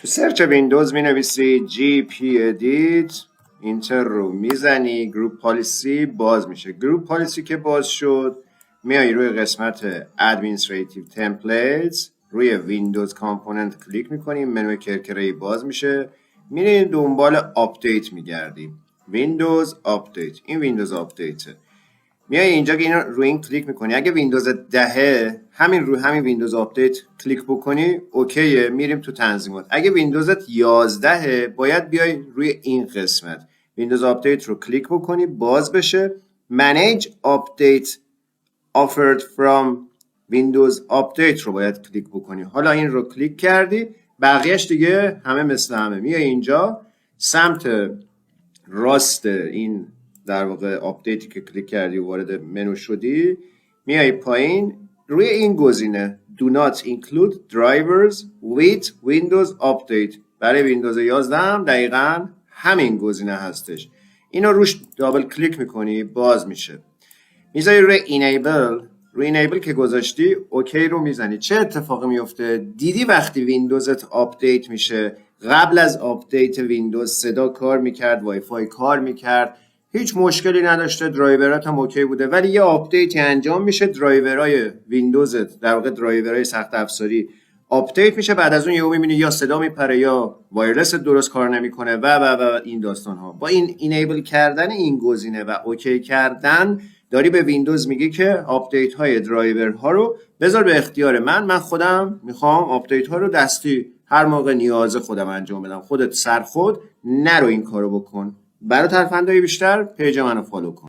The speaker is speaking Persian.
تو سرچ ویندوز می نویسی جی ادیت اینتر رو میزنی، گروپ پالیسی باز میشه. گروپ پالیسی که باز شد میای روی قسمت ادمینستریتیو تمپلیتس، روی ویندوز کامپوننت کلیک میکنی، منوی کرکره‌ای باز میشه، میرین دنبال آپدیت میگردیم. ویندوز آپدیت، این ویندوز آپدیته. میای اینجا که اینو روی این کلیک میکنی. اگه ویندوز 10 همین ویندوز آپدیت کلیک بکنی اوکیه، میریم تو تنظیمات. اگه ویندوزت 11 باید بیای روی این قسمت ویندوز آپدیت رو کلیک بکنی، باز بشه. manage update offered from ویندوز آپدیت رو باید کلیک بکنی. حالا این رو کلیک کردی، بقیهش دیگه همه مثل همه. میای اینجا سمت راست این در واقع آپدیتی که کلیک کردی و وارد منو شدی، میای پایین روی این گزینه Do not include drivers with Windows Update. برای ویندوز 11 هم دقیقا همین گزینه هستش. اینو روش دابل کلیک میکنی، باز میشه. میذاری روی Enable که گذاشتی اوکی رو میزنی. چه اتفاقی میفته؟ دیدی وقتی ویندوزت آپدیت میشه، قبل از آپدیت ویندوز صدا کار میکرد، وای فای کار میکرد، هیچ مشکلی نداشته، درایورات هم اوکی بوده، ولی یه آپدیتی انجام میشه، درایورای ویندوزت در واقع درایورای سخت افزاری آپدیت میشه، بعد از اون یهو میبینی یا صدا میپره یا وایرلس درست کار نمیکنه و این داستان ها. با این اینیبل کردن این گزینه و اوکی کردن داری به ویندوز میگی که آپدیت های درایور ها رو بذار به اختیار من خودم میخوام آپدیت ها رو دستی هر موقع نیاز خودم انجام بدم. خودت سرخود نرو این کارو بکن. برای ترفندهای بیشتر پیج منو فالو کن.